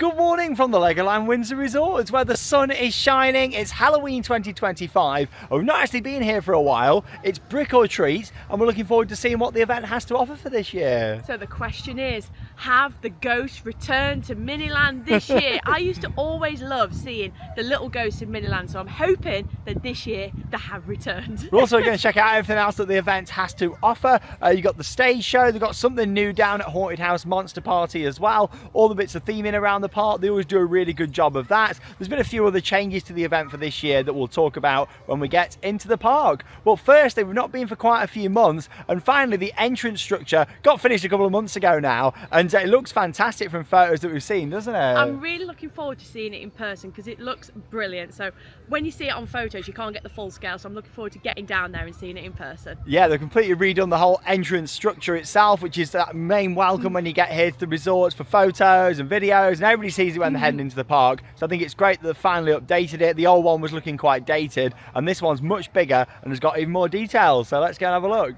Good morning from the LEGOLAND Windsor Resorts, where the sun is shining. It's Halloween 2025. We've not actually been here for a while. It's brick or treat, and we're looking forward to seeing what the event has to offer for this year. So the question is, have the ghosts returned to Miniland this year? I used to always love seeing the little ghosts in Miniland, so I'm hoping that this year they have returned. We're also going to check out everything else that the event has to offer. You've got the stage show, they've got something new down at Haunted House Monster Party as well. All the bits of theming around the park, they always do a really good job of that. There's been a few other changes to the event for this year that we'll talk about when we get into the park. Well, firstly, we've not been for quite a few months, and finally the entrance structure got finished a couple of months ago now, and it looks fantastic from photos that we've seen, doesn't it? I'm really looking forward to seeing it in person because it looks brilliant. So when you see it on photos, you can't get the full scale, so I'm looking forward to getting down there and seeing it in person. Yeah, they've completely redone the whole entrance structure itself, which is that main welcome when you get here to the resorts for photos and videos, and everybody sees it when they're heading into the park. So I think it's great that they've finally updated it. The old one was looking quite dated, and this one's much bigger and has got even more details. So let's go and have a look.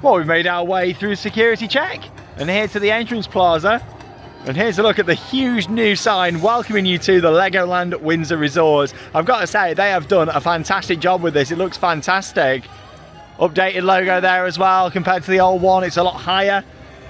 Well, we've made our way through security check and here to the entrance plaza. And here's a look at the huge new sign welcoming you to the LEGOLAND Windsor Resorts. I've got to say, they have done a fantastic job with this. It looks fantastic. Updated logo there as well compared to the old one. It's a lot higher.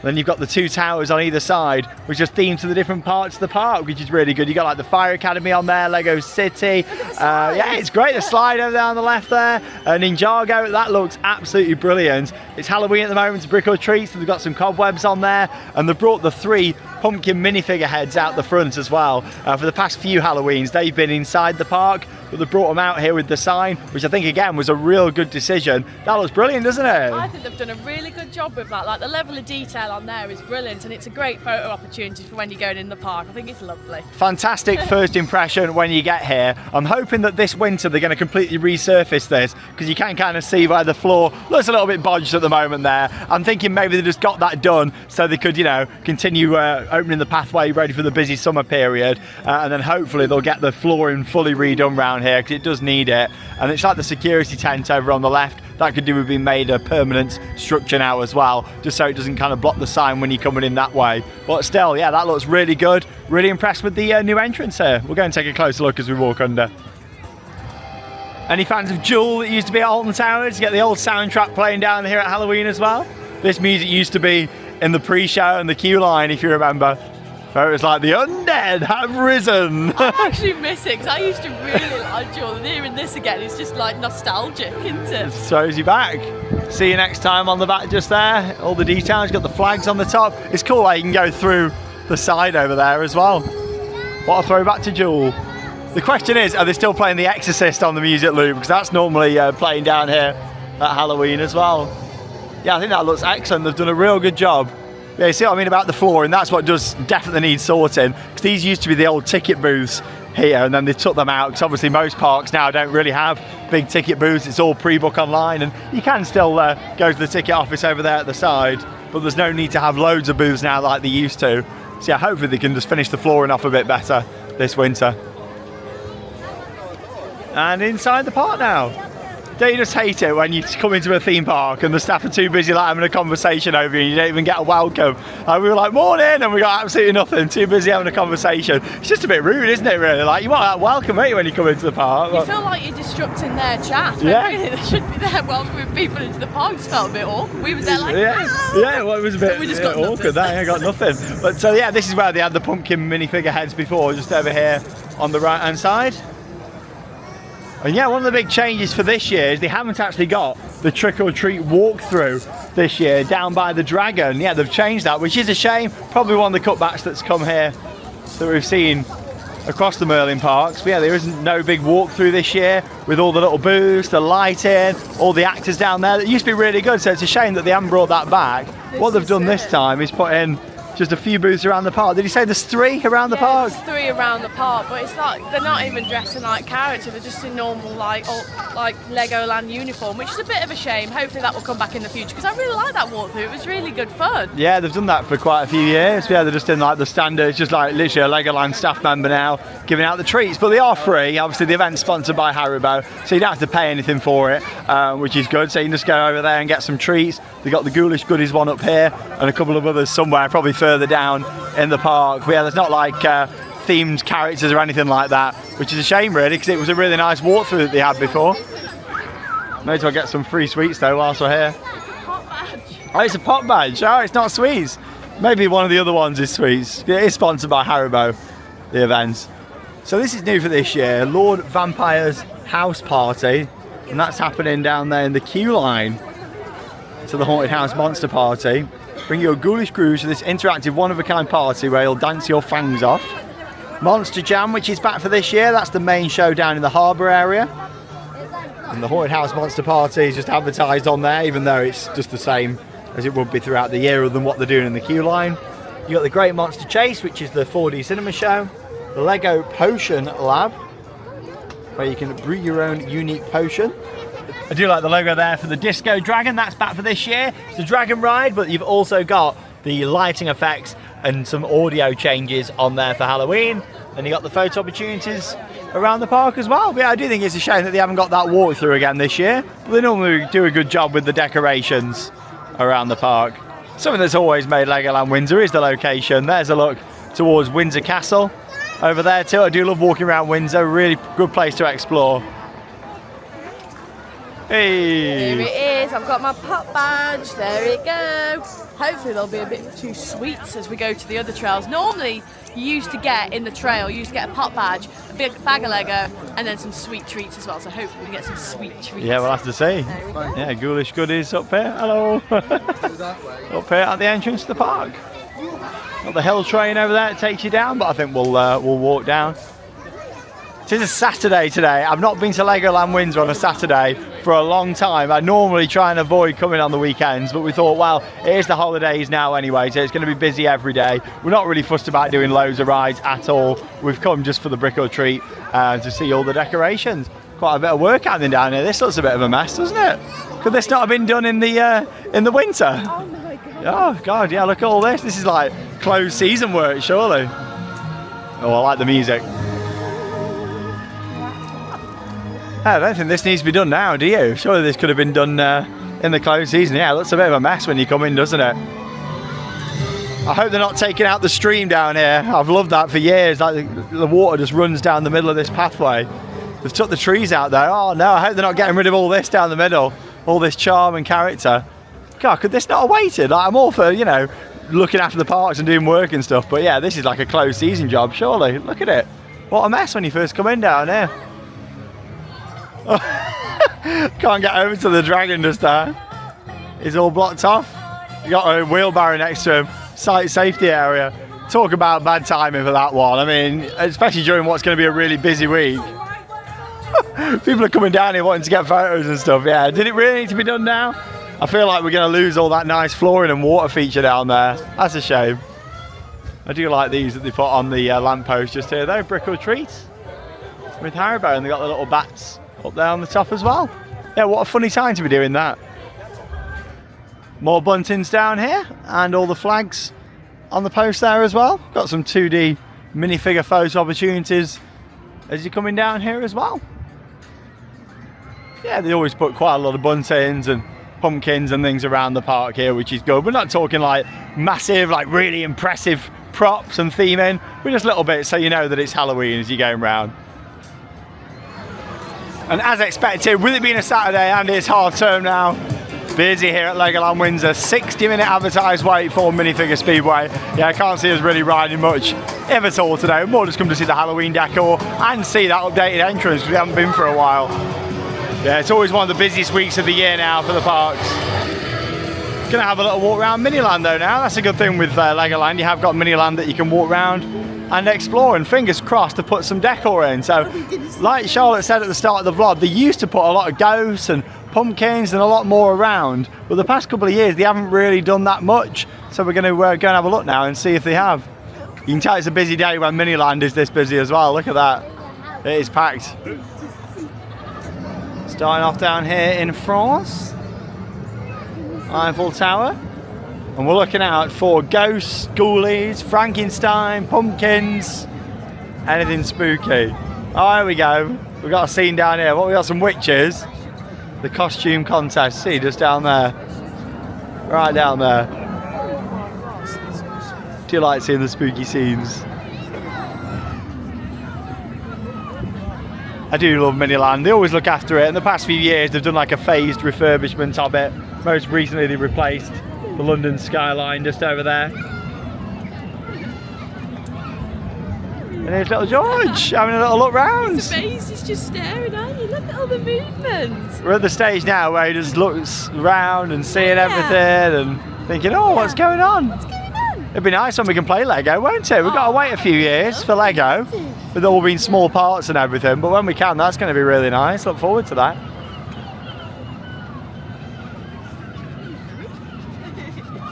Then you've got the two towers on either side, which are themed to the different parts of the park, which is really good. You've got like the Fire Academy on there, Lego City. Yeah, it's great. The slide over there on the left there. Ninjago, that looks absolutely brilliant. It's Halloween at the moment, it's brick or treat, so they've got some cobwebs on there. And they've brought the 3 pumpkin minifigure heads out the front as well. For the past few Halloweens, they've been inside the park, but they brought them out here with the sign, which I think again was a real good decision. That looks brilliant, doesn't it? I think they've done a really good job with that. Like, the level of detail on there is brilliant, and it's a great photo opportunity for when you're going in the park. I think it's lovely. Fantastic first impression when you get here. I'm hoping that this winter they're going to completely resurface this, because you can kind of see where the floor looks a little bit bodged at the moment there. I'm thinking maybe they just got that done so they could, you know, continue opening the pathway ready for the busy summer period, and then hopefully they'll get the flooring fully redone around here, because it does need it. And it's like the security tent over on the left, that could do with being made a permanent structure now as well, just so it doesn't kind of block the sign when you're coming in that way. But still, yeah, that looks really good. Really impressed with the new entrance here. We'll go and take a closer look as we walk under. Any fans of Jewel that used to be at Alton Towers? You get the old soundtrack playing down here at Halloween as well. This music used to be in the pre-show and the queue line, if you remember. Where it was like, the undead have risen. I actually miss it, because I used to really like Jewel, and hearing this again, it's just like nostalgic, isn't it? It throws you back. See you next time on the back just there. All the details, got the flags on the top. It's cool how you can go through the side over there as well. What a throwback to Jewel. The question is, are they still playing The Exorcist on the music loop? Because that's normally playing down here at Halloween as well. Yeah, I think that looks excellent. They've done a real good job. Yeah, you see what I mean about the flooring? That's what does definitely need sorting, because these used to be the old ticket booths here, and then they took them out, because obviously most parks now don't really have big ticket booths. It's all pre-book online, and you can still go to the ticket office over there at the side, but there's no need to have loads of booths now like they used to. So yeah, hopefully they can just finish the flooring off a bit better this winter. And inside the park now. Don't you just hate it when you come into a theme park and the staff are too busy like having a conversation over you and you don't even get a welcome? And we were like, morning, and we got absolutely nothing, too busy having a conversation. It's just a bit rude, isn't it, really? Like, you want that welcome, don't you, when you come into the park? You feel like you're disrupting their chat. Yeah. Really, they should be there welcoming people into the park. Just felt a bit awkward. We were there like, yeah, well, it was a bit we just got awkward there, I got nothing. But so yeah, this is where they had the pumpkin minifigure heads before, just over here on the right hand side. And yeah, one of the big changes for this year is they haven't actually got the trick or treat walkthrough this year down by the dragon. Yeah, they've changed that, which is a shame. Probably one of the cutbacks that's come here that we've seen across the Merlin parks. But yeah, there isn't no big walkthrough this year with all the little booths, the lighting, all the actors down there. It used to be really good, so it's a shame that they haven't brought that back. What they've done this time is put in just a few booths around the park. Did you say there's 3 around the park? There's 3 around the park, but it's like they're not even dressing like character. They're just in normal like Legoland uniform, which is a bit of a shame. Hopefully that will come back in the future, because I really like that walkthrough. It was really good fun. Yeah, they've done that for quite a few years. Yeah, they're just in like the standard. It's just like literally a Legoland staff member now giving out the treats, but they are free. Obviously the event's sponsored by Haribo, so you don't have to pay anything for it, which is good. So you can just go over there and get some treats. They've got the Ghoulish Goodies one up here and a couple of others somewhere, probably further down in the park. But yeah, there's not like themed characters or anything like that, which is a shame really, because it was a really nice walkthrough that they had before. May as well get some free sweets though whilst we're here. Pot badge. Oh, it's a pot badge. Oh, it's not sweets. Maybe one of the other ones is sweets. It is sponsored by Haribo, the events. So this is new for this year, Lord Vampire's House Party, and that's happening down there in the queue line to the Haunted House Monster Party. Bring your ghoulish crews to this interactive one-of-a-kind party where you'll dance your fangs off. Monster Jam, which is back for this year, that's the main show down in the harbour area. And the Haunted House Monster Party is just advertised on there, even though it's just the same as it would be throughout the year, other than what they're doing in the queue line. You got the Great Monster Chase, which is the 4D cinema show. The Lego Potion Lab, where you can brew your own unique potion. I do like the logo there for the Disco Dragon. That's back for this year. It's the Dragon Ride, but you've also got the lighting effects and some audio changes on there for Halloween. And you got the photo opportunities around the park as well. But yeah, I do think it's a shame that they haven't got that walkthrough again this year. But they normally do a good job with the decorations around the park. Something that's always made Legoland Windsor is the location. There's a look towards Windsor Castle over there too. I do love walking around Windsor. Really good place to explore. Hey! Here it is. I've got my pot badge. There it goes. Hopefully there'll be a bit too sweets as we go to the other trails. Normally you used to get in the trail, you used to get a pot badge, a big bag of Lego, and then some sweet treats as well. So hopefully we can get some sweet treats. Yeah, we'll have to see. There we go. Yeah, ghoulish goodies up here. Hello. Up here at the entrance to the park. Got the hill train over there that takes you down, but I think we'll walk down. It is a Saturday today. I've not been to Legoland Windsor on a Saturday for a long time. I normally try and avoid coming on the weekends, but we thought, well, it is the holidays now anyway, so it's going to be busy every day. We're not really fussed about doing loads of rides at all. We've come just for the brick or treat to see all the decorations. Quite a bit of work happening down here. This looks a bit of a mess, doesn't it? Could this not have been done in the winter? Oh my god. Oh god, yeah, look at all this. This is like closed season work, surely. Oh, I like the music. I don't think this needs to be done now, do you? Surely this could have been done in the closed season. Yeah, it looks a bit of a mess when you come in, doesn't it? I hope they're not taking out the stream down here. I've loved that for years. Like the water just runs down the middle of this pathway. They've took the trees out there. Oh no, I hope they're not getting rid of all this down the middle. All this charm and character. God, could this not have waited? Like, I'm all for, you know, looking after the parks and doing work and stuff. But yeah, this is like a closed season job, surely. Look at it. What a mess when you first come in down here. Can't get over to the dragon just there. He's all blocked off. You got a wheelbarrow next to him. Site safety area. Talk about bad timing for that one. I mean, especially during what's going to be a really busy week. People are coming down here wanting to get photos and stuff. Yeah, did it really need to be done now? I feel like we're going to lose all that nice flooring and water feature down there. That's a shame. I do like these that they put on the lamppost just here. They're brick or treats with Haribo, and they've got the little bats up there on the top as well. Yeah, what a funny time to be doing that. More buntings down here and all the flags on the post there as well. Got some 2D minifigure photo opportunities as you're coming down here as well. Yeah, they always put quite a lot of buntings and pumpkins and things around the park here, which is good. We're not talking like massive, like really impressive props and theming. We're just little bits so you know that it's Halloween as you're going round. And as expected, with it being a Saturday and it's half term now, busy here at Legoland Windsor. 60-minute advertised wait for Minifigure Speedway. Yeah, I can't see us really riding much, if at all today. We're more just come to see the Halloween decor and see that updated entrance, because we haven't been for a while. Yeah, it's always one of the busiest weeks of the year now for the parks. Gonna have a little walk around Miniland though now. That's a good thing with Legoland. You have got Miniland that you can walk around and explore, and fingers crossed to put some decor in. So, like Charlotte said at the start of the vlog, they used to put a lot of ghosts and pumpkins and a lot more around, but the past couple of years they haven't really done that much. So we're going to go and have a look now and see if they have. You can tell it's a busy day when Miniland is this busy as well. Look at that, it is packed. Starting off down here in France, Eiffel Tower. And we're looking out for ghosts, ghoulies, Frankenstein, pumpkins, anything spooky. Oh, here we go. We've got a scene down here. What, we got some witches. The costume contest. See, just down there. Right down there. Do you like seeing the spooky scenes? I do love Miniland. They always look after it. In the past few years, they've done like a phased refurbishment of it. Most recently, they replaced the London skyline just over there. And there's little George having a little look round. His face is just staring at you. Look at all the movement. We're at the stage now where he just looks around and seeing everything and thinking, oh, what's going on? What's going on? It'd be nice when we can play Lego, won't it? We've got to wait a few years for Lego, with all being small parts and everything, but when we can, that's going to be really nice. Look forward to that.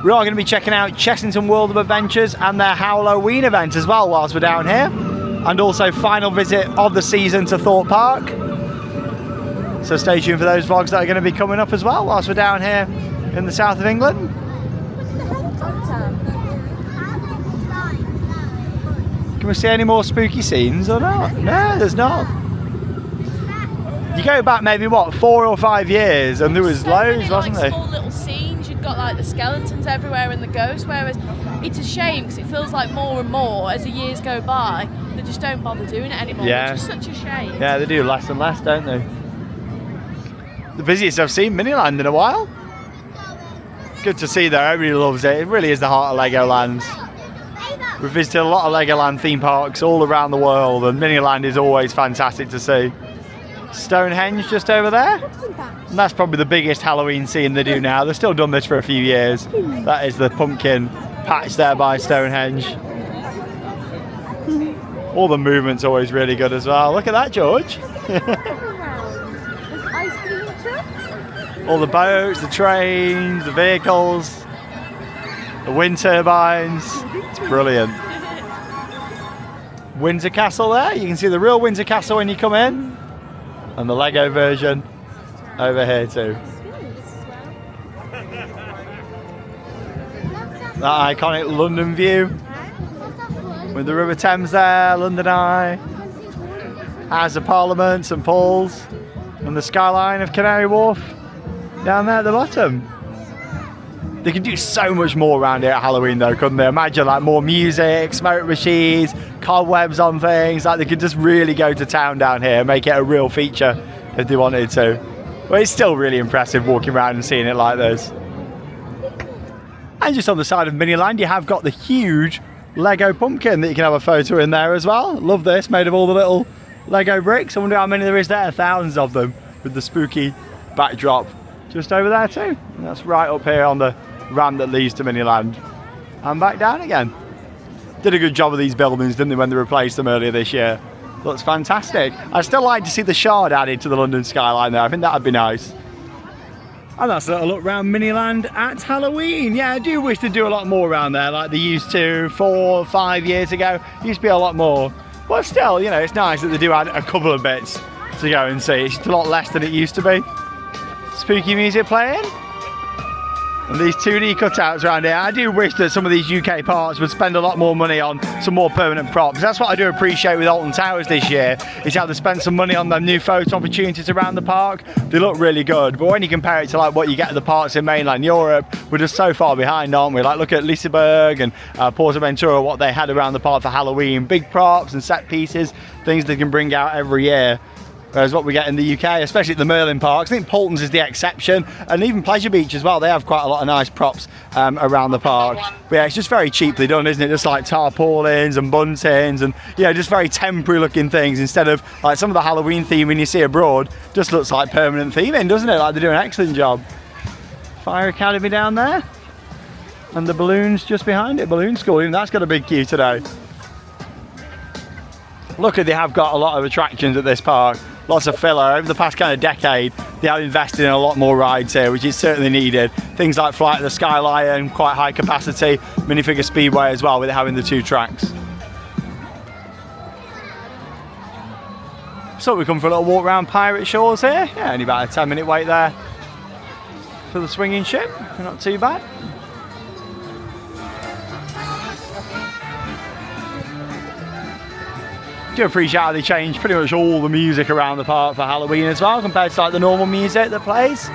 We are going to be checking out Chessington World of Adventures and their Halloween event as well whilst we're down here. And also final visit of the season to Thorpe Park. So stay tuned for those vlogs that are going to be coming up as well whilst we're down here in the south of England. Can we see any more spooky scenes or not? No, there's not. You go back maybe, what, 4 or 5 years and there was loads, wasn't there? Small little scenes. You've got like the skeletons everywhere and the ghosts, whereas it's a shame because it feels like more and more as the years go by, they just don't bother doing it anymore, Yeah. which is such a shame. Yeah, they do less and less, don't they? The busiest I've seen Miniland in a while. Good to see though, everybody loves it. It really is the heart of Legoland. We've visited a lot of Legoland theme parks all around the world and Miniland is always fantastic to see. Stonehenge just over there. And that's probably the biggest Halloween scene they do now. They've still done this for a few years. That is the pumpkin patch there by Stonehenge. All the movement's always really good as well. Look at that, George. All the boats, the trains, the vehicles, the wind turbines. It's brilliant. Windsor Castle there. You can see the real Windsor Castle when you come in. And the Lego version over here too. That iconic London view with the River Thames there, London Eye, House of Parliament, St Paul's, and the skyline of Canary Wharf down there at the bottom. They could do so much more around here at Halloween though, couldn't they? Imagine like more music, smoke machines, cobwebs on things. Like they could just really go to town down here and make it a real feature if they wanted to. But it's still really impressive walking around and seeing it like this. And just on the side of Miniland, you have got the huge Lego pumpkin that you can have a photo in there as well. Love this, made of all the little Lego bricks. I wonder how many there is there, thousands of them, with the spooky backdrop just over there too. And that's right up here on the ramp that leads to Miniland. And back down again. Did a good job of these buildings, didn't they, when they replaced them earlier this year. Looks fantastic. I'd still like to see the Shard added to the London skyline there. I think that'd be nice. And that's a little look around Miniland at Halloween. Yeah, I do wish they'd do a lot more around there like they used to 4 or 5 years ago. Used to be a lot more. But still, you know, it's nice that they do add a couple of bits to go and see. It's just a lot less than it used to be. Spooky music playing. And these 2D cutouts around here. I do wish that some of these UK parks would spend a lot more money on some more permanent props. That's what I do appreciate with Alton Towers this year, is how they spent some money on them new photo opportunities around the park. They look really good, but when you compare it to like what you get at the parks in mainland Europe, we're just so far behind, aren't we? Like look at Liseberg and Portaventura, what they had around the park for Halloween. Big props and set pieces, things they can bring out every year. Whereas what we get in the UK, especially at the Merlin parks, I think Poulton's is the exception, and even Pleasure Beach as well, they have quite a lot of nice props around the park. But yeah, it's just very cheaply done, isn't it? Just like tarpaulins and buntings and, yeah, just very temporary looking things instead of like some of the Halloween theming you see abroad just looks like permanent theming, doesn't it? Like they do an excellent job. Fire Academy down there, and the balloons just behind it, Balloon School, even that's got a big queue today. Luckily they have got a lot of attractions at this park. Lots of filler. Over the past kind of decade, they have invested in a lot more rides here, which is certainly needed. Things like Flight of the Sky Lion, quite high capacity, minifigure speedway as well, with it having the 2 tracks. So we come for a little walk around Pirate Shores here. Yeah, only about a 10-minute wait there for the swinging ship. Not too bad. Do appreciate how they change pretty much all the music around the park for Halloween as well, compared to like the normal music that plays.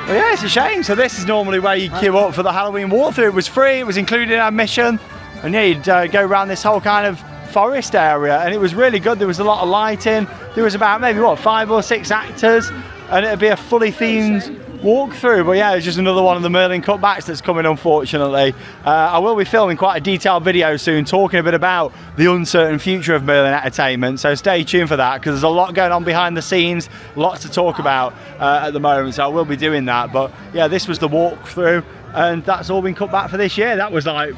Well, yeah, it's a shame. So this is normally where you queue up for the Halloween walkthrough. It was free, it was included in our mission. And yeah, you'd go around this whole kind of forest area, and it was really good. There was a lot of lighting. There was about maybe, what, 5 or 6 actors, and it'd be a fully themed walkthrough. But yeah, it's just another one of the Merlin cutbacks that's coming, unfortunately. I will be filming quite a detailed video soon talking a bit about the uncertain future of Merlin Entertainment, so stay tuned for that, because there's a lot going on behind the scenes, lots to talk about at the moment, so I will be doing that. But yeah, this was the walkthrough, and that's all been cut back for this year. That was like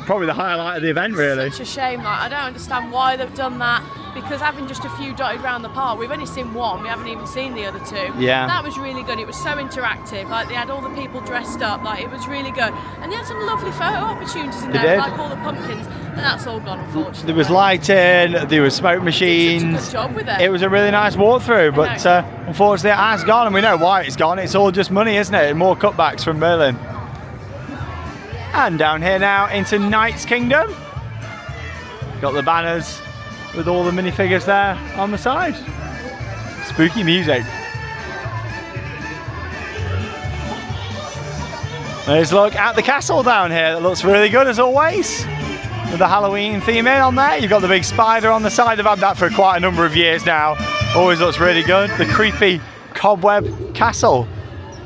probably the highlight of the event, really. Such a shame. Like, I don't understand why they've done that, because having just a few dotted around the park, we've only seen one, we haven't even seen the other 2. Yeah. That was really good. It was so interactive. Like, they had all the people dressed up. Like, it was really good. And they had some lovely photo opportunities in there, like all the pumpkins, and that's all gone, unfortunately. There was lighting, there was smoke machines. Such a good job with it. It was a really nice walkthrough, but unfortunately it has gone, and we know why it's gone. It's all just money, isn't it? More cutbacks from Merlin. And down here now into Knight's Kingdom. Got the banners with all the minifigures there on the side. Spooky music. Let's look at the castle down here. That looks really good as always. With the Halloween theme in on there. You've got the big spider on the side. I've had that for quite a number of years now. Always looks really good. The creepy cobweb castle.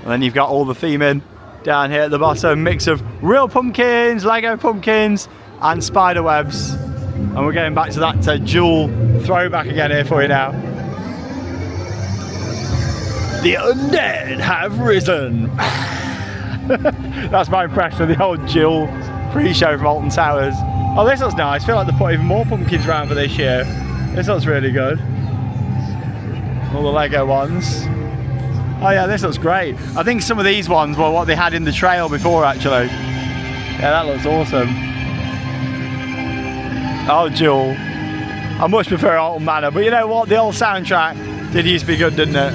And then you've got all the theme in down here at the bottom. Mix of real pumpkins, Lego pumpkins, and spider webs. And we're going back to that jewel throwback again here for you now. The undead have risen. That's my impression of the old Jill pre-show from Alton Towers. Oh, this looks nice. I feel like they put even more pumpkins around for this year. This looks really good. All the Lego ones. Oh yeah, this looks great. I think some of these ones were what they had in the trail before, actually. Yeah, that looks awesome. Oh, Jewel. I much prefer Alton Manor, but you know what? The old soundtrack did used to be good, didn't it?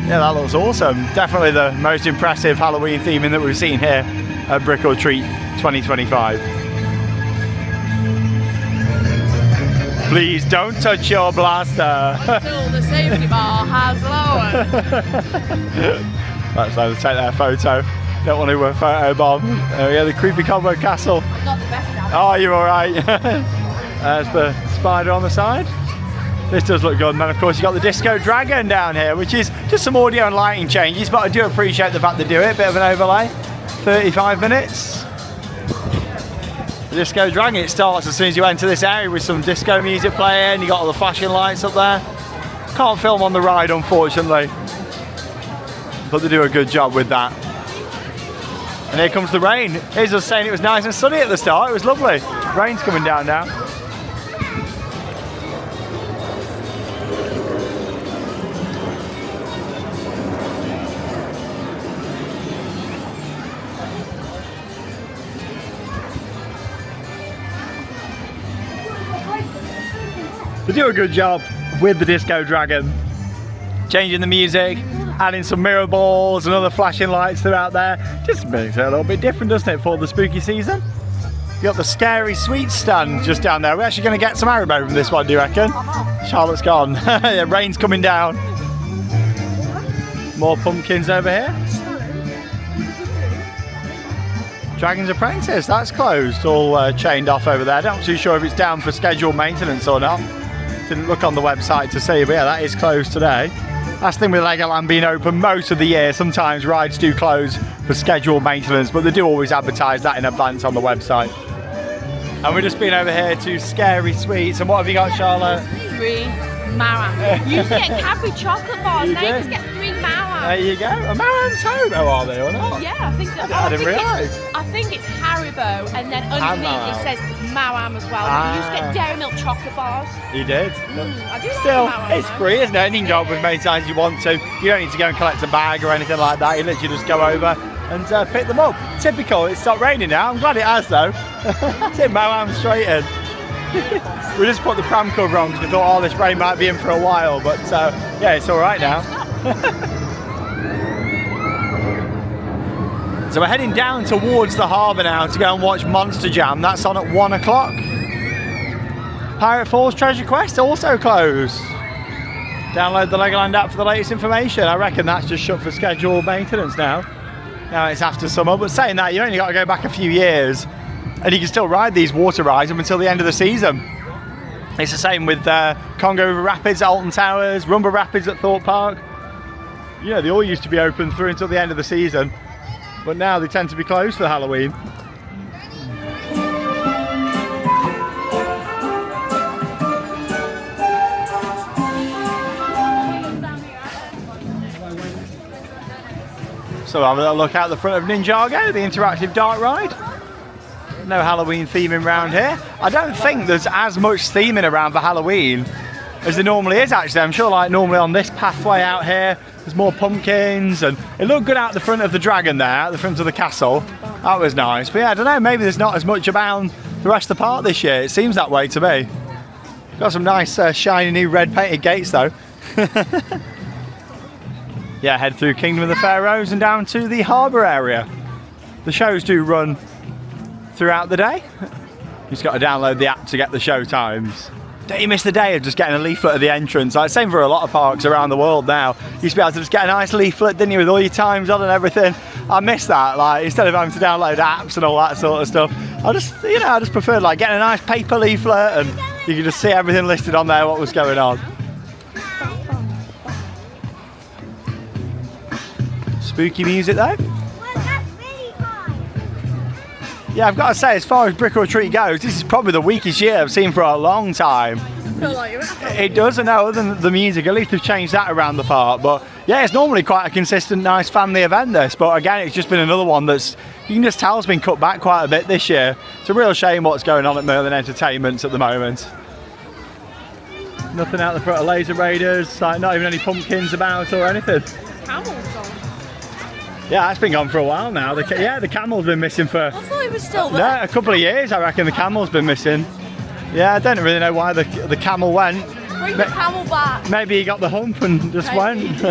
Yeah, that looks awesome. Definitely the most impressive Halloween theming that we've seen here at Brick or Treat 2025. Please don't touch your blaster. Until the safety bar has lowered. That's how to take their photo. Don't want to photo bomb. Oh yeah, the creepy cobweb castle. I'm not the best at it. Oh, you're alright. There's the spider on the side. This does look good. And then of course you've got the Disco Dragon down here, which is just some audio and lighting changes, but I do appreciate the fact they do it. Bit of an overlay. 35 minutes. The Disco Dragon, it starts as soon as you enter this area with some disco music playing. You got all the flashing lights up there. Can't film on the ride, unfortunately, but they do a good job with that. And here comes the rain. Here's us saying it was nice and sunny at the start. It was lovely. Rain's coming down now. They do a good job with the Disco Dragon. Changing the music, adding some mirror balls and other flashing lights throughout there. Just makes it a little bit different, doesn't it, for the spooky season? You got the Scary Sweets stand just down there. We're actually going to get some Haribo from this one, do you reckon? Charlotte's gone. Yeah, rain's coming down. More pumpkins over here. Dragon's Apprentice, that's closed, all chained off over there. Not too sure if it's down for scheduled maintenance or not. Didn't look on the website to see, but yeah, that is closed today. That's the thing with Legoland being open most of the year. Sometimes rides do close for scheduled maintenance, but they do always advertise that in advance on the website. And we're just been over here to Scary Sweets. And what have you got, Charlotte? 3 Maram. You used to get Cadbury chocolate bars, now you just get 3 Maram. There you go. Are Marams Haribo, are they, or not? Yeah, I think that. I didn't realise. I think it's Haribo, and then underneath it says Maram as well. You used to get Dairy Milk chocolate bars. You did? I do Still, like Maram. it's free, isn't it? And you can go up as many times as you want to. You don't need to go and collect a bag or anything like that. You literally just go over and pick them up. Typical. It's stopped raining now. I'm glad it has, though. It's Maram straight in. We just put the pram cover on because we thought, oh, this rain might be in for a while. But yeah, it's all right now. So we're heading down towards the harbour now to go and watch Monster Jam. That's on at 1 o'clock. Pirate Falls Treasure Quest also closed. Download the Legoland app for the latest information. I reckon that's just shut for scheduled maintenance now. Now it's after summer, but saying that, you only got to go back a few years and you can still ride these water rides up until the end of the season. It's the same with Congo River Rapids at Alton Towers, Rumba Rapids at Thorpe Park. Yeah, they all used to be open through until the end of the season, but now they tend to be closed for Halloween. So have a little look out the front of Ninjago, the interactive dark ride. No Halloween theming around here. I don't think there's as much theming around for Halloween as there normally is actually. I'm sure like normally on this pathway out here, there's more pumpkins, and it looked good out the front of the dragon there, at the front of the castle. That was nice. But yeah, I don't know, maybe there's not as much about the rest of the park this year. It seems that way to me. Got some nice shiny new red painted gates though. Yeah, head through Kingdom of the Pharaohs and down to the harbour area. The shows do run throughout the day. You just got to download the app to get the show times. Don't you miss the day of just getting a leaflet at the entrance? Like, same for a lot of parks around the world now. You used to be able to just get a nice leaflet, didn't you, with all your times on and everything. I miss that, like, instead of having to download apps and all that sort of stuff. I just preferred like getting a nice paper leaflet and you could just see everything listed on there, what was going on. Spooky music though. Yeah, I've got to say, as far as Brick or Treat goes, this is probably the weakest year I've seen for a long time. I feel like you're It does, I know, other than the music, at least they've changed that around the park. But yeah, it's normally quite a consistent, nice family event this. But again, it's just been another one that's, you can just tell has been cut back quite a bit this year. It's a real shame what's going on at Merlin Entertainments at the moment. Nothing out the front of Laser Raiders, like not even any pumpkins about or anything. Camel's gone. Yeah, that's been gone for a while now. The camel's been missing for... I thought it was still there. No, a couple of years I reckon the camel's been missing. Yeah, I don't really know why the camel went. Bring the camel back. Maybe he got the hump and just went. So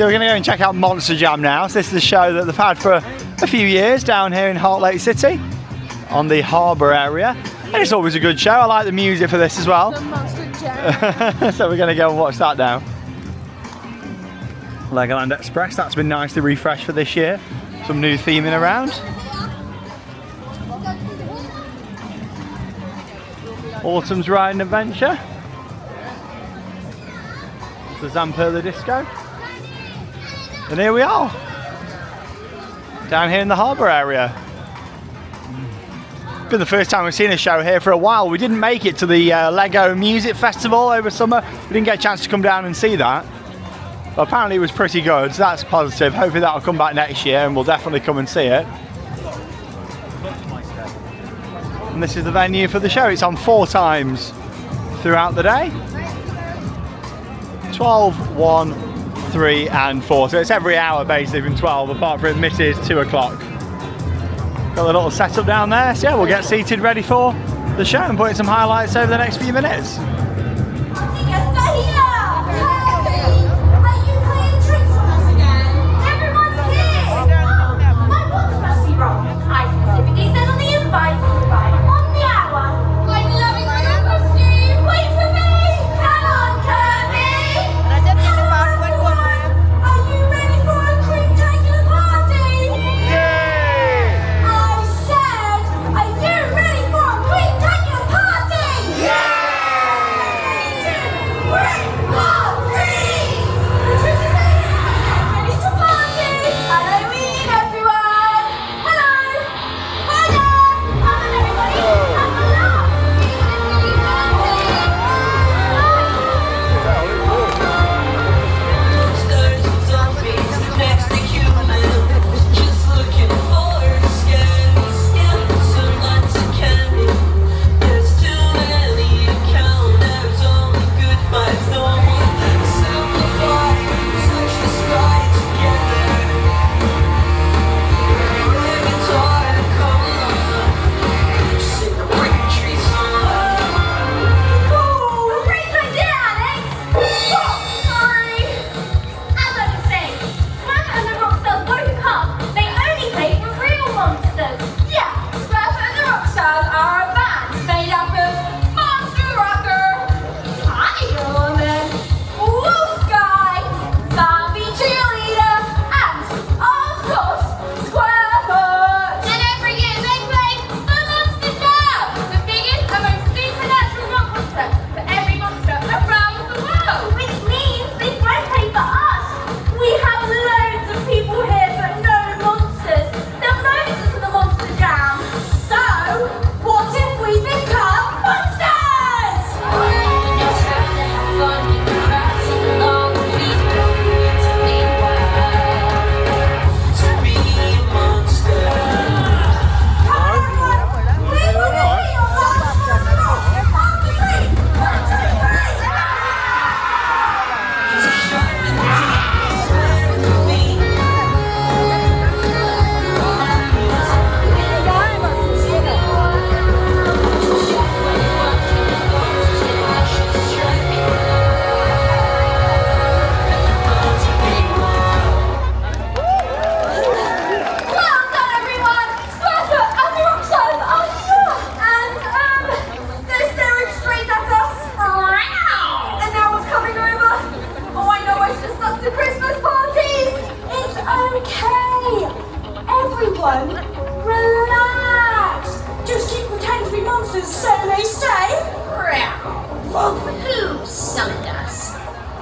we're going to go and check out Monster Jam now. So this is a show that they've had for a few years down here in Heart Lake City on the harbour area. And it's always a good show. I like the music for this as well. The Monster Jam. So we're going to go and watch that now. Legoland Express, that's been nicely refreshed for this year. Some new theming around. Autumn's Ride and Adventure. The Zamperla Disco. And here we are. Down here in the harbour area. Been the first time we've seen a show here for a while. We didn't make it to the Lego Music Festival over summer. We didn't get a chance to come down and see that. But apparently it was pretty good, so that's positive. Hopefully that'll come back next year and we'll definitely come and see it. And this is the venue for the show. It's on 4 times throughout the day. 12, 1, 3 and 4. So it's every hour basically from 12, apart from it misses 2 o'clock. Got a little setup down there. So yeah, we'll get seated ready for the show and put in some highlights over the next few minutes.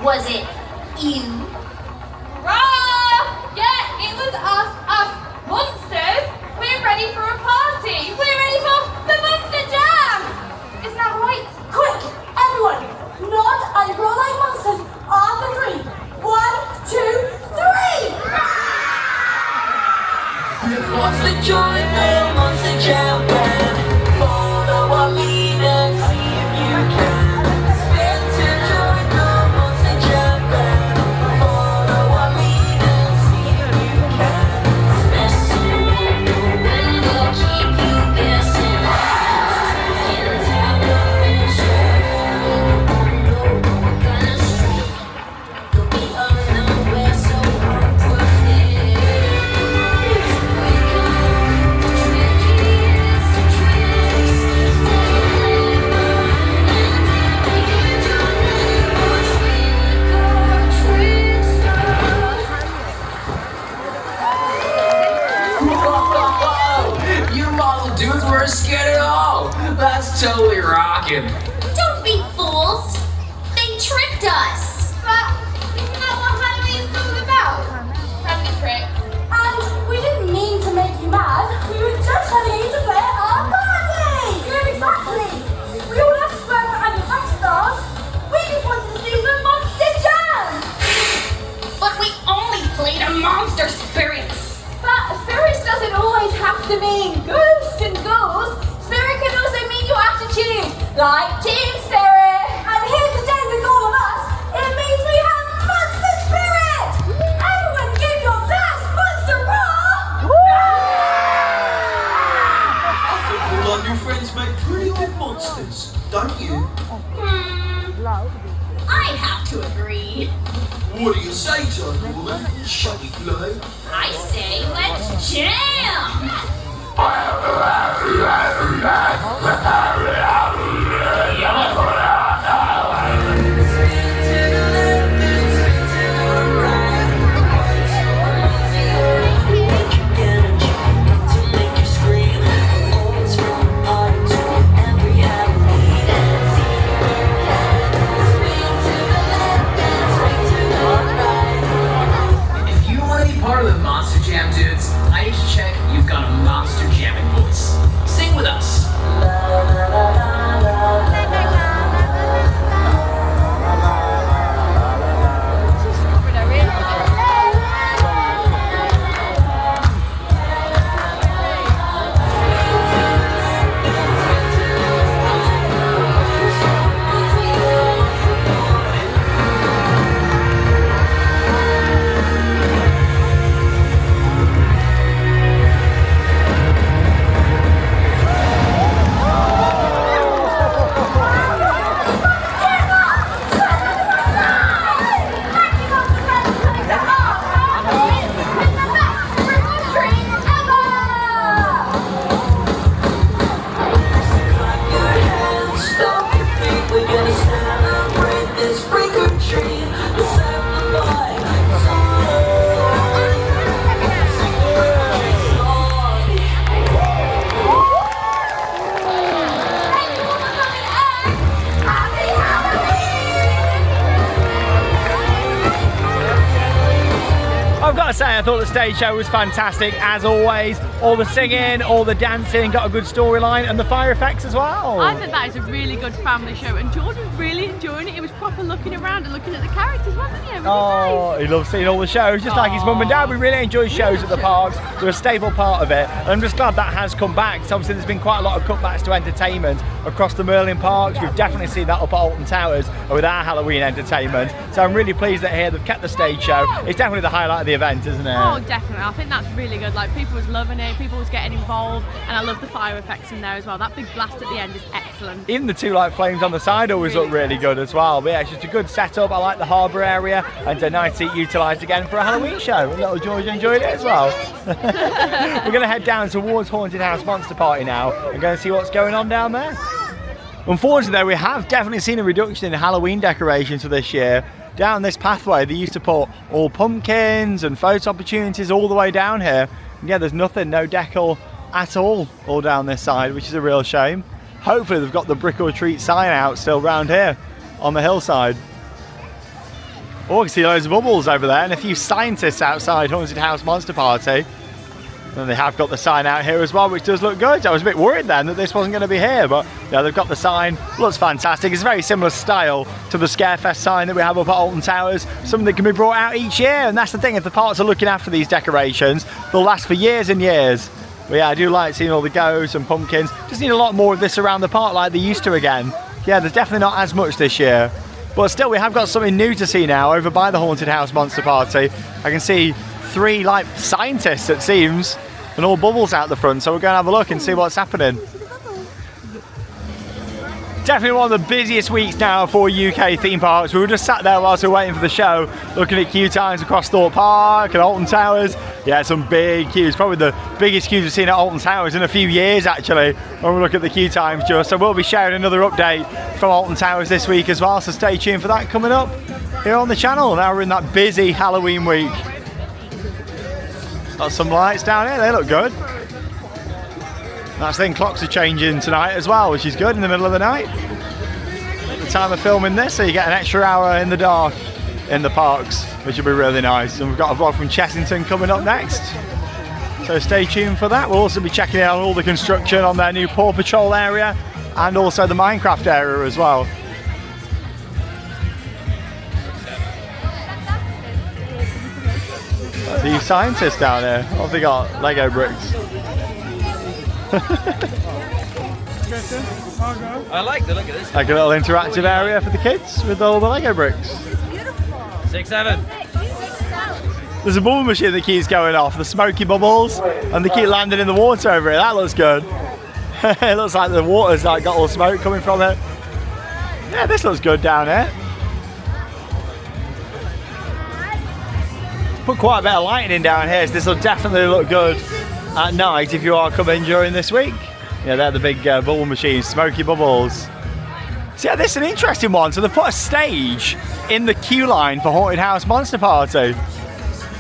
was it you? Hurrah! Yeah, it was us monsters. We're ready for a party. We're ready for the Monster Jam. Isn't that right? Quick, everyone, nod and roll like monsters on the 3. 1, 2, 3! Monster join the Monster Jam band. Follow our lead and see if you can. Spencer join the Monster Jam band. Follow our lead and see if you can. Spencer will keep you guessing. Can't tell the future. We're gonna strike. You'll be unaware, so unprepared. You model dudes weren't scared at all. That's totally rocking. Don't be fools! They tricked us! But isn't that what Halloween's all about? Friendly trick. And we didn't mean to make you mad. We were just telling you to play at our party! Yeah, exactly! We all have Sperma and your rock stars. We just wanted to see the Monster Jam! But we only played a monster spirits. But spirits doesn't always have to mean ghosts and ghouls. Spirit can also mean your attitude, like Team Spirit. And here today with all of us, it means we have Monster Spirit! Everyone give your best monster roar! I think all our new friends make pretty good monsters, don't you? I have to agree. What do you say, Tiny Woman? Shall we play? I say let's jam! If you want to be part of the Monster Jam dudes, I need to check you've got a monster jamming voice. Sing with us. I've got to say, I thought the stage show was fantastic as always. All the singing, all the dancing, got a good storyline, and the fire effects as well. I think that is a really good family show, and Jordan was really enjoying it. He was proper looking around and looking at the characters, wasn't he? It was nice. He loves seeing all the shows, just like his mum and dad. We really enjoy shows at the parks. They're a staple part of it, and I'm just glad that has come back. So obviously there's been quite a lot of cutbacks to entertainment across the Merlin parks. We've definitely seen that up at Alton Towers with our Halloween entertainment. So I'm really pleased that here they've kept the stage show. It's definitely the highlight of the event, isn't it? Oh, definitely. I think that's really good. Like, people was loving it, people was getting involved, and I love the fire effects in there as well. That big blast at the end is excellent. Even the two like flames on the side always look really good as well. But yeah, it's just a good setup. I like the harbour area, and a nice seat utilised again for a Halloween show. Little George enjoyed it as well. We're going to head down towards Haunted House Monster Party now and go and see what's going on down there. Unfortunately though, we have definitely seen a reduction in Halloween decorations for this year. Down this pathway they used to put all pumpkins and photo opportunities all the way down here. And yeah, there's nothing, no decal at all down this side, which is a real shame. Hopefully they've got the brick or treat sign out still round here on the hillside. Oh, I can see loads of bubbles over there and a few scientists outside Haunted House Monster Party. And they have got the sign out here as well, which does look good. I was a bit worried then that this wasn't going to be here, but yeah, they've got the sign. Looks fantastic. It's a very similar style to the Scarefest sign that we have up at Alton Towers. Something that can be brought out each year, and that's the thing. If the parks are looking after these decorations, they'll last for years and years. But yeah, I do like seeing all the ghosts and pumpkins. Just need a lot more of this around the park like they used to again. Yeah, there's definitely not as much this year. But still, we have got something new to see now over by the Haunted House Monster Party. I can see 3 like scientists, it seems, and all bubbles out the front, so we're going to have a look and see what's happening. Definitely one of the busiest weeks now for UK theme parks. We were just sat there whilst we were waiting for the show, looking at queue times across Thorpe Park and Alton Towers. Yeah, some big queues, probably the biggest queues we've seen at Alton Towers in a few years actually, when we look at the queue times just. So we'll be sharing another update from Alton Towers this week as well, so stay tuned for that coming up here on the channel. Now we're in that busy Halloween week. Got some lights down here, they look good. That's the thing, clocks are changing tonight as well, which is good in the middle of the night. At the time of filming this, so you get an extra hour in the dark in the parks, which will be really nice. And we've got a vlog from Chessington coming up next. So stay tuned for that. We'll also be checking out all the construction on their new Paw Patrol area and also the Minecraft area as well. These scientists down here, what have they got? Lego bricks. I like the look of this. Like a little interactive area for the kids with all the Lego bricks. 6, 7. There's a bubble machine that keeps going off, the smoky bubbles, and they keep landing in the water over it. That looks good. It looks like the water's like got all the smoke coming from it. Yeah, this looks good down here. Put quite a bit of lighting in down here, so this will definitely look good at night if you are coming during this week. Yeah, they're the big bubble machines, smoky bubbles. So yeah, this is an interesting one. So they've put a stage in the queue line for Haunted House Monster Party.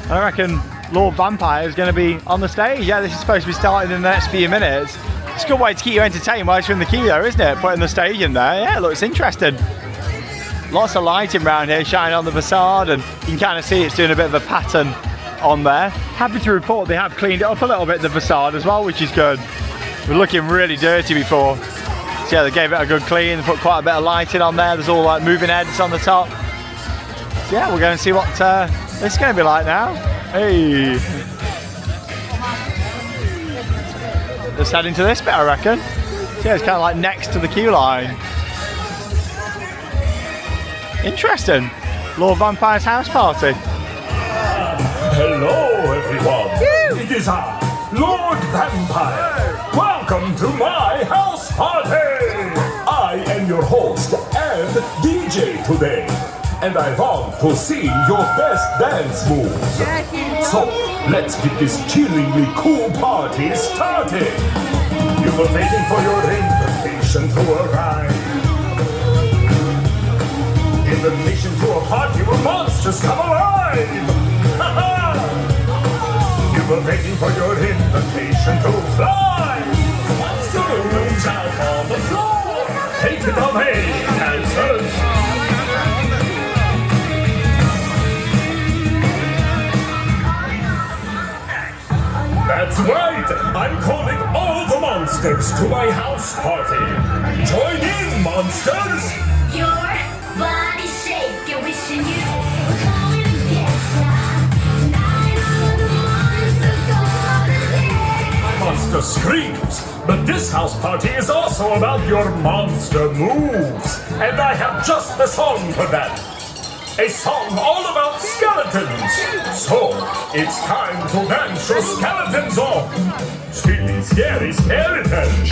I reckon Lord Vampire is going to be on the stage. Yeah, this is supposed to be starting in the next few minutes. It's a good way to keep you entertained whilst you're in the queue though, isn't it? Putting the stage in there. Yeah, it looks interesting. Lots of lighting around here shining on the facade, and you can kind of see it's doing a bit of a pattern on there. Happy to report they have cleaned it up a little bit, the facade as well, which is good. We're looking really dirty before. So yeah, they gave it a good clean, they put quite a bit of lighting on there. There's all like moving heads on the top. So yeah, we're going to see what this is going to be like now. Hey. Let's head into this bit, I reckon. So yeah, it's kind of like next to the queue line. Interesting. Lord Vampire's house party. Hello, everyone. It is I, Lord Vampire. Welcome to my house party. I am your host and DJ today, and I want to see your best dance moves. So, let's get this chillingly cool party started. You were waiting for your invitation to arrive. Invitation to a party where monsters come alive! You were waiting for your invitation to fly! Monster rooms out on the floor! Take it away, dancers! That's right! I'm calling all the monsters to my house party! Join in, monsters! Your body shake, you're wishing you were calling a fiesta. Tonight all of the monsters go on a dance. Monster screams, but this house party is also about your monster moves. And I have just the song for that. A song all about skeletons. So, it's time to dance your skeletons off. Silly, scary skeletons.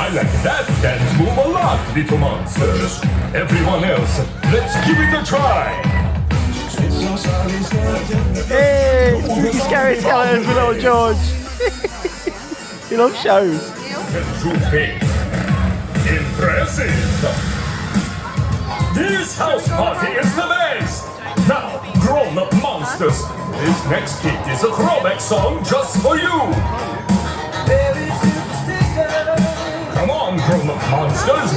I like that dance move a lot, little monsters. Everyone else, let's give it a try. Hey, these scary skeletons with old George. He loves shows. Too big. Impressive. This house party is the best. Now, grown-up monsters, this next hit is a throwback song just for you. Come on, grown-up monsters.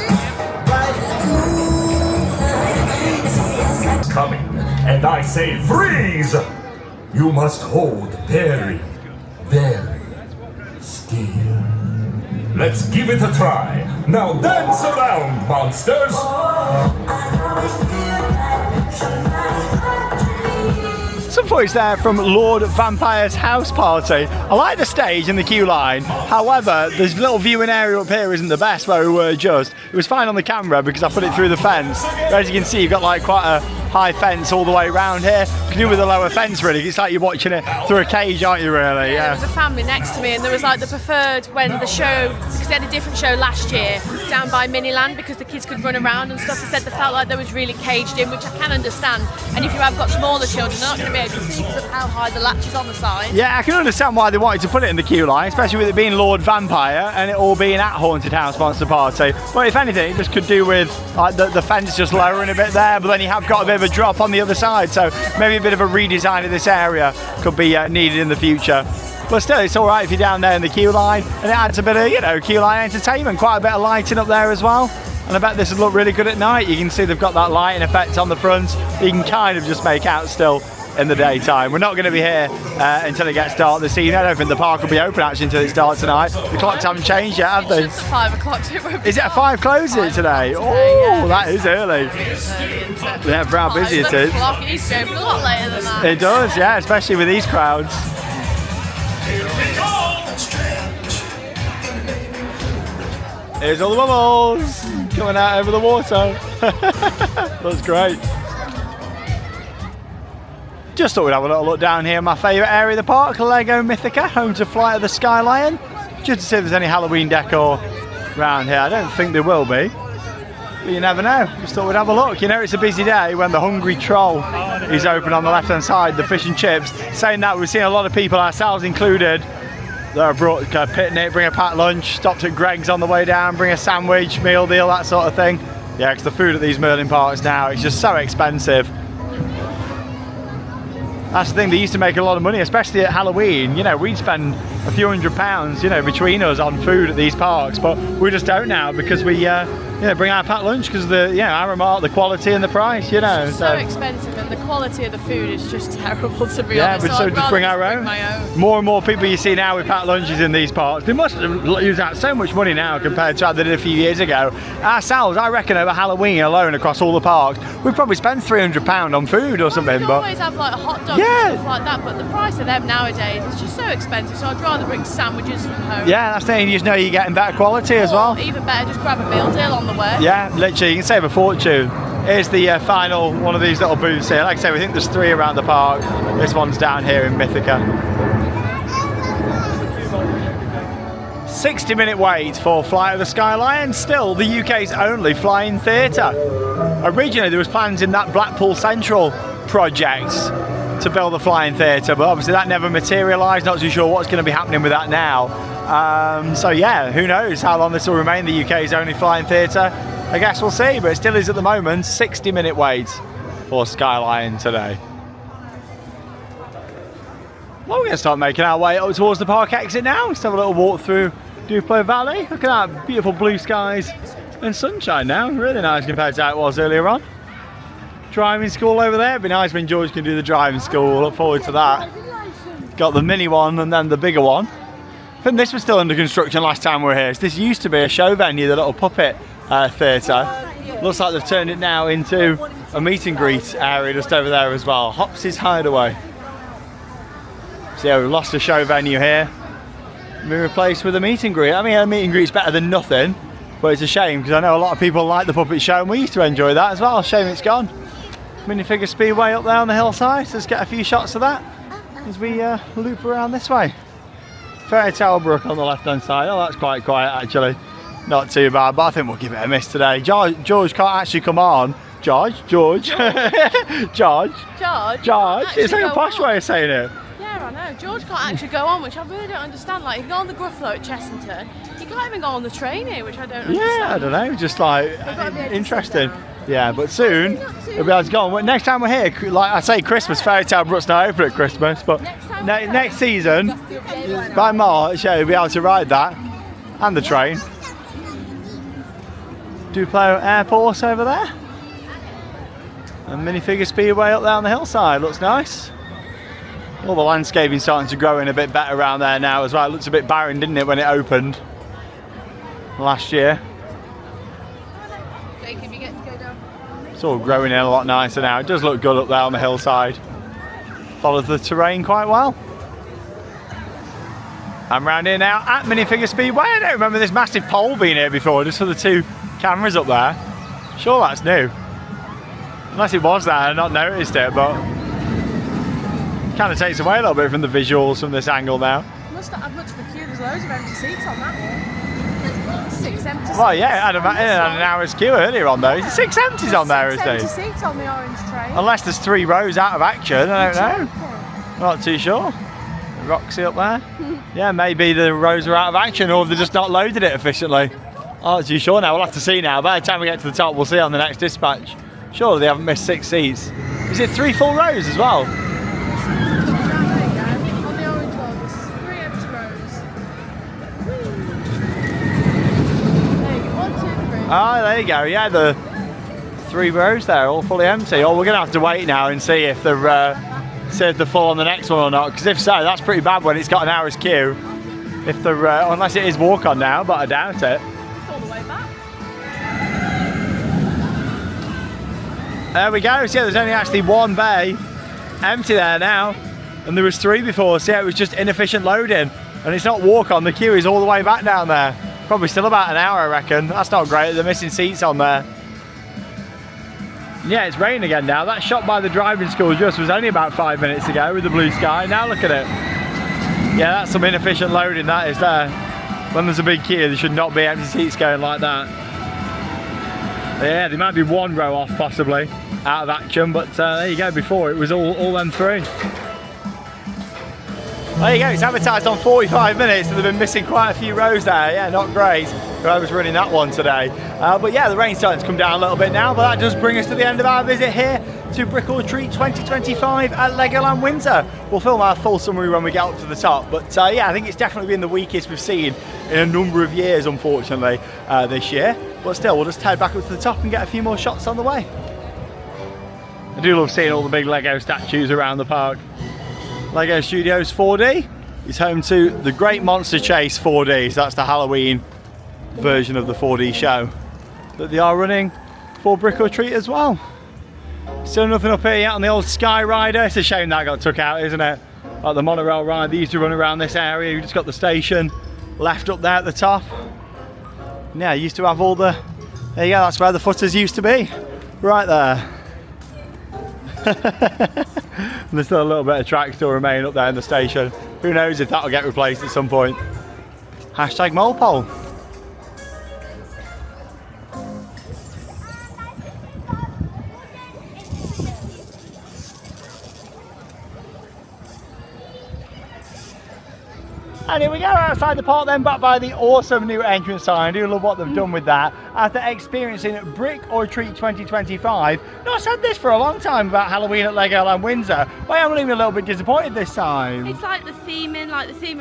and I say freeze, you must hold very, very still. Let's give it a try. Now dance around, monsters! Some footage there from Lord Vampire's house party. I like the stage and the queue line. However, this little viewing area up here isn't the best where we were just. It was fine on the camera because I put it through the fence. But as you can see, you've got like quite a high fence all the way around here. You can do with a lower fence really. It's like you're watching it through a cage, aren't you really? Yeah, there was a family next to me and there was like the preferred when the show, because they had a different show last year down by Miniland because the kids could run around and stuff. They said they felt like they was really caged in, which I can understand. And if you have got smaller children, they're not going to be able to see because of how high the latch is on the side. Yeah, I can understand why they wanted to put it in the queue line, especially with it being Lord Vampire and it all being at Haunted House Monster Party. But if anything, it just could do with like the fence just lowering a bit there, but then you have got a bit of a drop on the other side, so maybe a bit of a redesign of this area could be needed in the future. But still, it's all right if you're down there in the queue line, and it adds a bit of, you know, queue line entertainment, quite a bit of lighting up there as well. And I bet this would look really good at night. You can see they've got that lighting effect on the front. You can kind of just make out still in the daytime. We're not going to be here until it gets dark this evening. I don't think the park will be open actually until it's dark tonight. The clocks haven't changed yet, have they? It's 5 o'clock, so it won't be Is it at 5 closes today? Oh, yeah. that is early. Yeah, for how busy it is. It needs to open a lot later than that. It does, yeah, especially with these crowds. Here's all the bubbles coming out over the water. That's great. Just thought we'd have a little look down here in my favourite area of the park, Lego Mythica, home to Flight of the Sky Lion. Just to see if there's any Halloween decor around here. I don't think there will be, but you never know. Just thought we'd have a look. You know, it's a busy day when the Hungry Troll is open on the left-hand side, the fish and chips. Saying that, we've seen a lot of people, ourselves included, that have brought a picnic, bring a packed lunch, stopped at Greg's on the way down, bring a sandwich, meal deal, that sort of thing. Yeah, because the food at these Merlin parks now is just so expensive. That's the thing, they used to make a lot of money, especially at Halloween. You know, we'd spend a few £100s, you know, between us on food at these parks, but we just don't now because we, bring our packed lunch because the, our remark, the quality and the price, you know. It's so expensive and the quality of the food is just terrible, to be honest. Yeah, but so I'd just bring our own. my own. More and more people you see now with packed lunches in these parks. They must use out so much money now compared to how they did a few years ago. Ourselves, I reckon over Halloween alone across all the parks, we'd probably spend £300 on food or something. You but always have like hot dogs and stuff like that, but the price of them nowadays is just so expensive, so I'd rather bring sandwiches from home. Yeah, that's the thing, you just know you're getting better quality as well. Even better, just grab a meal deal on the way. Yeah, literally, you can save a fortune. Here's the final one of these little booths here. Like I say, we think there's 3 around the park. This one's down here in Mythica. 60-minute wait for Flight of the Sky Lion, still the UK's only flying theatre. Originally there was plans in that Blackpool Central project to build a flying theatre, but obviously that never materialised. Not too sure what's going to be happening with that now. So yeah, who knows how long this will remain the UK's only flying theatre. I guess we'll see, but it still is at the moment 60-minute wait for Sky Lion today. Well, we're going to start making our way up towards the park exit now. Let's have a little walk through Duplo Valley. Look at that, beautiful blue skies and sunshine now. Really nice compared to how it was earlier on. Driving school over there. It'd be nice when George can do the driving school. Look forward to that. Got the mini one and then the bigger one. I think this was still under construction last time we were here. So this used to be a show venue, the little puppet theatre. Looks like they've turned it now into a meet and greet area just over there as well. Hops's Hideaway. So yeah, we've lost a show venue here. Been replaced with a meet and greet. I mean, a meet and greet's better than nothing, but it's a shame because I know a lot of people like the puppet show and we used to enjoy that as well. Shame it's gone. Minifigure Speedway up there on the hillside. So let's get a few shots of that as we loop around this way. Fairy Tale Brook on the left hand side. Oh, that's quite quiet actually. Not too bad, but I think we'll give it a miss today. George can't actually come on. George. It's like a posh way of saying it. Yeah, I know. George can't actually go on, which I really don't understand. Like, he can go on the Gruffalo at Chessington. He can't even go on the train here, which I don't understand. Yeah, I don't know. Just like interesting. Yeah, but soon we'll be able to go on. Next time we're here, like I say, Christmas, Fairy Tale Brook's not open at Christmas, but next season, by March, yeah, we'll be able to ride that and the train. Duplo Airport over there. And minifigure speedway up there on the hillside, looks nice. All the landscaping starting to grow in a bit better around there now as well. It looks a bit barren, didn't it, when it opened last year? Jacob, you get to go down. It's all growing in a lot nicer now. It does look good up there on the hillside. Follows the terrain quite well. I'm round here now at Minifigure Speedway. I don't remember this massive pole being here before, just for the 2 cameras up there. Sure, that's new. Unless it was there and I've not noticed it, but kind of takes away a little bit from the visuals from this angle now. Must not have much of a queue. There's loads of empty seats on that one. 6 empty seats. Well, yeah, it had an hour's queue earlier on though. 6 empties on there, is 6 empty there? seats on the orange train. Unless there's 3 rows out of action, I don't know. Not too sure. Roxy up there. Yeah, maybe the rows are out of action or they've just not loaded it efficiently. I'm not too sure now. We'll have to see now. By the time we get to the top, we'll see on the next dispatch. Surely they haven't missed 6 seats. Is it 3 full rows as well? On the orange one, there's 3 empty rows. There you go, 1, 2, 3. Oh, there you go. Yeah, the 3 rows there, all fully empty. Oh, we're going to have to wait now and see if they're full on the next one or not. Because if so, that's pretty bad when it's got an hour's queue. If they're, unless it is walk on now, but I doubt it. It's all the way back. There we go. So yeah, there's only actually 1 bay empty there now, and there was 3 before. So yeah, it was just inefficient loading, and it's not walk on. The queue is all the way back down there. Probably still about an hour, I reckon. That's not great. They're missing seats on there. Yeah, it's raining again now. That shot by the driving school just was only about 5 minutes ago with the blue sky. Now look at it. Yeah, that's some inefficient loading that is there. When there's a big queue, there should not be empty seats going like that. Yeah, there might be 1 row off possibly out of action, but there you go. Before it was all them 3. There you go. It's advertised on 45 minutes, so they've been missing quite a few rows there. Yeah, not great. Whoever's running that one today. But yeah, the rain's starting to come down a little bit now, but that does bring us to the end of our visit here to Brick or Treat 2025 at LEGOLAND Windsor. We'll film our full summary when we get up to the top, but yeah, I think it's definitely been the weakest we've seen in a number of years, unfortunately, this year. But still, we'll just head back up to the top and get a few more shots on the way. I do love seeing all the big Lego statues around the park. Lego Studios 4D is home to the Great Monster Chase 4D, so that's the Halloween version of the 4D show that they are running for Brick or Treat as well. Still nothing up here yet on the old Sky Rider. It's a shame that got took out, isn't it? Like the monorail ride, they used to run around this area. You just got the station left up there at the top. Yeah, you used to have all the, there you go, that's where the footers used to be, right there. And there's still a little bit of track still remaining up there in the station. Who knows if that'll get replaced at some point. Hashtag Molepole. And here we go, outside the park then, back by the awesome new entrance sign. I do love what they've done with that. After experiencing Brick or Treat 2025, not said this for a long time about Halloween at Legoland Windsor, but I am even a little bit disappointed this time. It's like the theming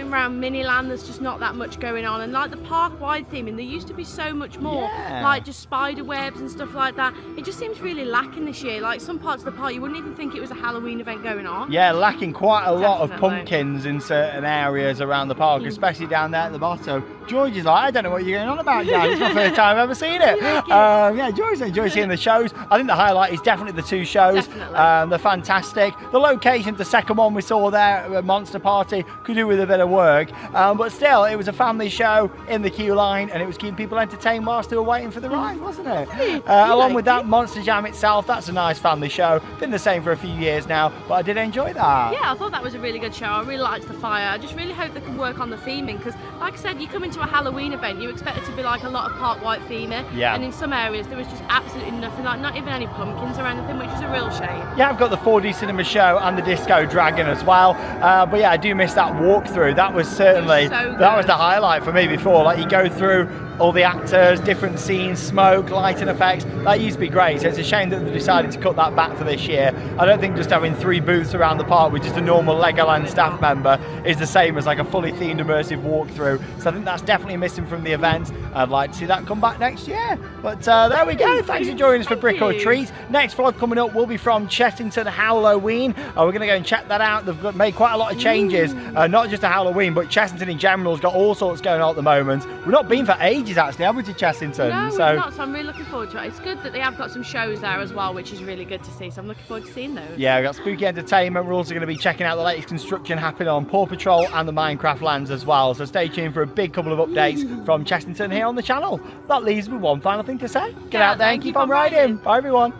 around Miniland, there's just not that much going on. And like the park-wide theming, there used to be so much more. Yeah. Like just spider webs and stuff like that. It just seems really lacking this year. Like some parts of the park, you wouldn't even think it was a Halloween event going on. Yeah, lacking quite a lot of Definitely. pumpkins in certain areas around the park, especially down there at the bottom. George is like, I don't know what you're going on about, Jan. It's my first time I've ever seen it. Yeah, George enjoys seeing the shows. I think the highlight is definitely the 2 shows. Definitely. They're fantastic. The location, the second one we saw there at Monster Party, could do with a bit of work. But still, it was a family show in the queue line, and it was keeping people entertained whilst they were waiting for the ride, wasn't it? Along with that, Monster Jam itself, that's a nice family show. Been the same for a few years now, but I did enjoy that. Yeah, I thought that was a really good show. I really liked the fire. I just really hope they can work on the theming, because like I said, you come into a Halloween event, you expect it to be like a lot of park-wide theming. Yeah. And in some areas, there was just absolutely nothing, like not even any pumpkins or anything, which is a real shame. Yeah, I've got the 4D Cinema Show and the Disco Dragon as well. But yeah, I do miss that walkthrough. That was certainly, that was the highlight for me before. Like you go through all the actors, different scenes, smoke, lighting effects. That used to be great. So it's a shame that they decided to cut that back for this year. I don't think just having 3 booths around the park with just a normal Legoland staff member is the same as like a fully themed immersive walkthrough. So I think that's that's definitely missing from the event. I'd like to see that come back next year. But there we go. Thanks for joining us for Brick or Treat. Next vlog coming up will be from Chessington Halloween. We're going to go and check that out. They've made quite a lot of changes, not just to Halloween, but Chessington in general has got all sorts going on at the moment. We've not been for ages actually, have we, to Chessington? No, so we've not, so I'm really looking forward to it. It's good that they have got some shows there as well, which is really good to see, so I'm looking forward to seeing those. yeah, we've got spooky entertainment. We're also going to be checking out the latest construction happening on Paw Patrol and the Minecraft lands as well, so stay tuned for a big couple of updates from Chessington here on the channel. That leaves me one final thing to say. Get out there and keep on riding. Bye everyone.